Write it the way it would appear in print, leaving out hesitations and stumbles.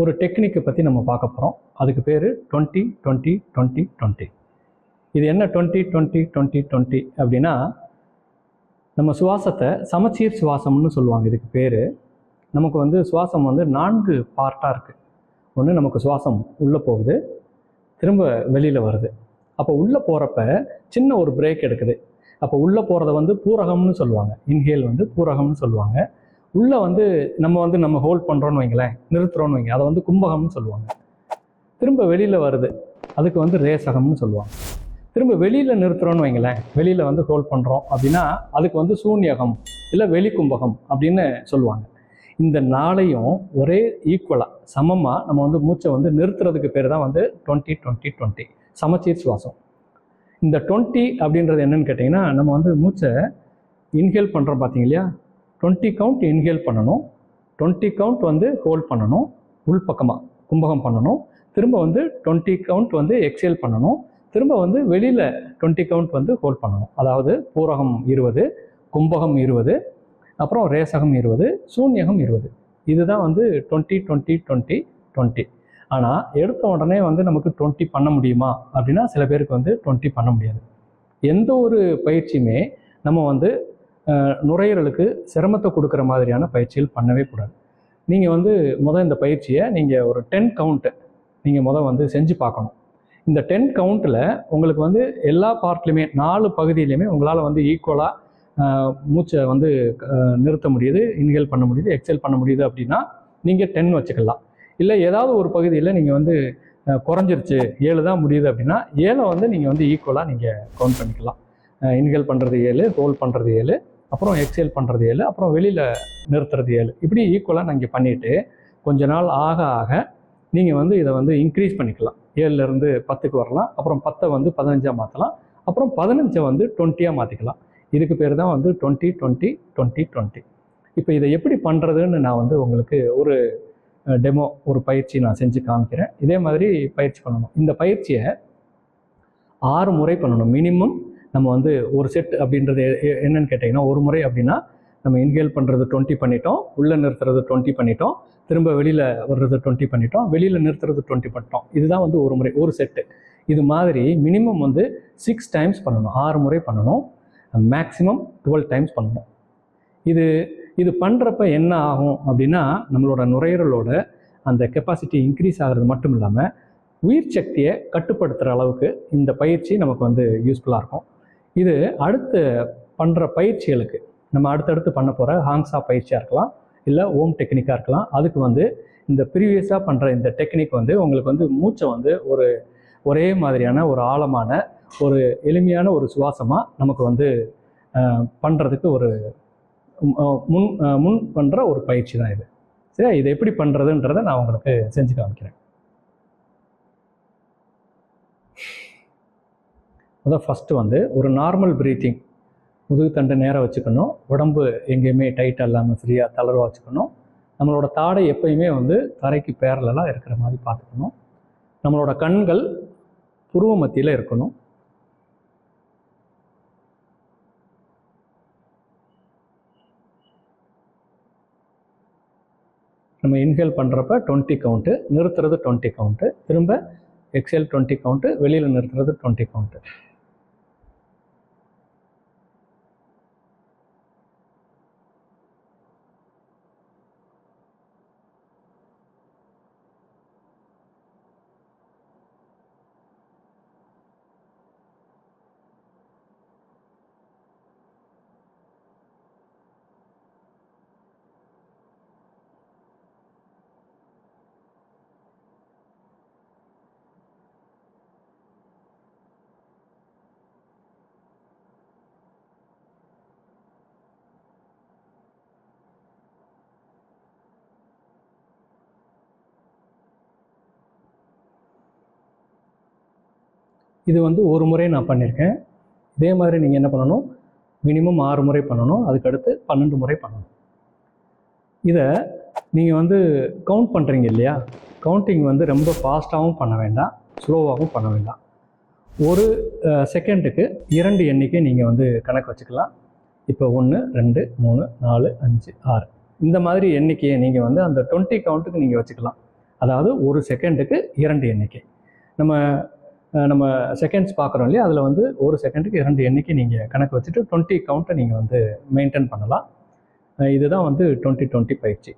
ஒரு டெக்னிக்கை பற்றி நம்ம பார்க்க போகிறோம். அதுக்கு பேர் 20-20-20-20. இது என்ன 20-20-20-20 அப்படின்னா, நம்ம சுவாசத்தை சமச்சீர் சுவாசம்னு சொல்லுவாங்க. இதுக்கு பேர் நமக்கு வந்து சுவாசம் வந்து 4 பார்ட்டாக இருக்குது. ஒன்று நமக்கு சுவாசம் உள்ளே போகுது, திரும்ப வெளியில் வருது. அப்போ உள்ளே போகிறப்ப சின்ன ஒரு பிரேக் எடுக்குது. அப்போ உள்ளே போகிறத வந்து பூரகம்னு சொல்லுவாங்க. இன்ஹேல் வந்து பூரகம்னு சொல்லுவாங்க. உள்ளே வந்து நம்ம ஹோல்ட் பண்ணுறோன்னு வைங்களேன், நிறுத்துகிறோன்னு வைங்க, அதை வந்து கும்பகம்னு சொல்லுவாங்க. திரும்ப வெளியில் வருது, அதுக்கு வந்து ரேசகம்னு சொல்லுவாங்க. திரும்ப வெளியில் நிறுத்துகிறோன்னு வைங்களேன், வெளியில் வந்து ஹோல்ட் பண்ணுறோம் அப்படின்னா அதுக்கு வந்து சூன்யகம் இல்லை வெளி கும்பகம் அப்படின்னு சொல்லுவாங்க. இந்த 4ஐயும் ஒரே ஈக்குவலாக சமமாக நம்ம வந்து மூச்சை வந்து நிறுத்துறதுக்கு பேர் தான் வந்து 20-20-20 சமச்சீர் சுவாசம். இந்த 20 அப்படின்றது என்னன்னு கேட்டிங்கன்னா, நம்ம வந்து மூச்சை இன்ஹேல் பண்ணுறோம் பார்த்தீங்க இல்லையா, 20 கவுண்ட் இன்ஹேல் பண்ணணும், 20 கவுண்ட் வந்து ஹோல்ட் பண்ணணும், உள்பக்கமாக கும்பகம் பண்ணணும், திரும்ப வந்து 20 கவுண்ட் வந்து எக்ஸேல் பண்ணணும், திரும்ப வந்து வெளியில் 20 கவுண்ட் வந்து ஹோல்ட் பண்ணணும். அதாவது பூரகம் 20, கும்பகம் 20, அப்புறம் ரேசகம் 20, சூன்யகம் 20. இதுதான் வந்து 20-20-20-20. ஆனால் எடுத்த உடனே வந்து நமக்கு 20 பண்ண முடியுமா அப்படின்னா சில பேருக்கு வந்து 20 பண்ண முடியாது. எந்த ஒரு பயிற்சியுமே நம்ம வந்து நுரையீரலுக்கு சிரமத்தை கொடுக்குற மாதிரியான பயிற்சிகள் பண்ணவே கூடாது. நீங்கள் வந்து இந்த பயிற்சியை நீங்கள் ஒரு 10 கவுண்ட்டு நீங்கள் வந்து செஞ்சு பார்க்கணும். இந்த 10 கவுண்ட்டில் உங்களுக்கு வந்து எல்லா பார்ட்லையுமே 4 பகுதியிலையுமே உங்களால் வந்து ஈக்குவலாக மூச்சை வந்து நிறுத்த முடியுது, இன்ஹேல் பண்ண முடியுது, எக்ஸேல் பண்ண முடியுது அப்படின்னா நீங்கள் 10 வச்சுக்கலாம். இல்லை ஏதாவது ஒரு பகுதியில் நீங்கள் வந்து குறைஞ்சிருச்சு 7 தான் முடியுது அப்படின்னா 7 வந்து நீங்கள் வந்து ஈக்குவலாக நீங்கள் கவுண்ட் பண்ணிக்கலாம். இன்ஹேல் பண்ணுறது 7, ஹோல்ட் பண்ணுறது 7, அப்புறம் எக்ஸேல் பண்ணுறது 7, அப்புறம் வெளியில் நிறுத்துறது 7. இப்படி ஈக்குவலாக நீங்கள் பண்ணிவிட்டு கொஞ்ச நாள் ஆக ஆக நீங்கள் வந்து இதை வந்து இன்க்ரீஸ் பண்ணிக்கலாம். 7லேருந்து 10க்கு வரலாம், அப்புறம் 10 வந்து 15ஆக மாற்றலாம், அப்புறம் 15 வந்து 20ஆக மாற்றிக்கலாம். இதுக்கு பேர் தான் வந்து 20-20-20-20. இப்போ இதை எப்படி பண்ணுறதுன்னு நான் வந்து உங்களுக்கு ஒரு டெமோ, ஒரு பயிற்சி நான் செஞ்சு காமிக்கிறேன். இதே மாதிரி பயிற்சி பண்ணணும். இந்த பயிற்சியை 6 முறை பண்ணணும் மினிமம். நம்ம வந்து ஒரு செட் அப்படின்றது என்னன்னு கேட்டிங்கன்னா, ஒரு முறை அப்படின்னா நம்ம இன்ஹேல் பண்ணுறது 20 பண்ணிட்டோம், உள்ளே நிறுத்துறது 20 பண்ணிட்டோம், திரும்ப வெளியில் வர்றது 20 பண்ணிட்டோம், வெளியில் நிறுத்துறது 20 பண்ணிட்டோம். இதுதான் வந்து ஒரு முறை, ஒரு செட்டு. இது மாதிரி மினிமம் வந்து 6 டைம்ஸ் பண்ணணும். 6 முறை பண்ணணும், மேக்ஸிமம் 12 டைம்ஸ் பண்ணணும். இது பண்ணுறப்ப என்ன ஆகும் அப்படின்னா, நம்மளோட நுரையீரலோட அந்த கெப்பாசிட்டி இன்க்ரீஸ் ஆகிறது மட்டும் இல்லாமல் உயிர் சக்தியை கட்டுப்படுத்துகிற அளவுக்கு இந்த பயிற்சி நமக்கு வந்து யூஸ்ஃபுல்லாக இருக்கும். இது அடுத்து பண்ணுற பயிற்சிகளுக்கு, நம்ம அடுத்தடுத்து பண்ண போகிற ஹாங்ஸா பயிற்சியாக இருக்கலாம், இல்லை ஓம் டெக்னிக்காக இருக்கலாம், அதுக்கு வந்து இந்த ப்ரீவியஸாக பண்ணுற இந்த டெக்னிக் வந்து உங்களுக்கு வந்து மூச்சை வந்து ஒரே மாதிரியான ஒரு ஆழமான ஒரு எளிமையான ஒரு சுவாசமாக நமக்கு வந்து பண்ணுறதுக்கு ஒரு முன் பண்ணுற ஒரு பயிற்சி தான் இது. சரியா? இதை எப்படி பண்ணுறதுன்றதை நான் உங்களுக்கு செஞ்சு காமிக்கிறேன். ஃபஸ்ட்டு வந்து ஒரு நார்மல் ப்ரீத்திங், முதுகு தண்டை நேராக வச்சுக்கணும், உடம்பு எங்கேயுமே டைட்டாக இல்லாமல் ஃப்ரீயாக தளர்வாக வச்சுக்கணும். நம்மளோட தாடை எப்பயுமே வந்து தரைக்கு பேரலாக இருக்கிற மாதிரி பார்த்துக்கணும். நம்மளோட கண்கள் புருவ மத்தியில் இருக்கணும். நம்ம இன்ஹேல் பண்ணுறப்ப 20 கவுண்ட்டு, நிறுத்துறது 20 கவுண்ட்டு, திரும்ப எக்ஸேல் 20 கவுண்ட்டு, வெளியில் நிறுத்துறது 20 கவுண்ட்டு. இது வந்து ஒரு முறை நான் பண்ணியிருக்கேன். இதே மாதிரி நீங்கள் என்ன பண்ணணும், மினிமம் 6 முறை பண்ணணும், அதுக்கடுத்து 12 முறை பண்ணணும். இதை நீங்கள் வந்து கவுண்ட் பண்ணுறீங்க இல்லையா, கவுண்டிங் வந்து ரொம்ப ஃபாஸ்ட்டாகவும் பண்ண வேண்டாம், ஸ்லோவாகவும் பண்ண வேண்டாம். ஒரு செகண்டுக்கு 2 எண்ணிக்கை நீங்கள் வந்து கணக்கு வச்சுக்கலாம். இப்போ 1, 2, 3, 4, 5, 6 இந்த மாதிரி எண்ணிக்கையை நீங்கள் வந்து அந்த 20 கவுண்ட்டுக்கு நீங்கள் வச்சுக்கலாம். அதாவது ஒரு செகண்டுக்கு 2 எண்ணிக்கை. நம்ம நம்ம செகண்ட்ஸ் பார்க்குறோம் இல்லையா, அதில் வந்து ஒரு செகண்டுக்கு 2 எண்ணிக்கை நீங்கள் கணக்கு வச்சுட்டு 20 கவுண்ட்டை நீங்கள் வந்து மெயின்டைன் பண்ணலாம். இதுதான் வந்து 20-20 பயிற்சி.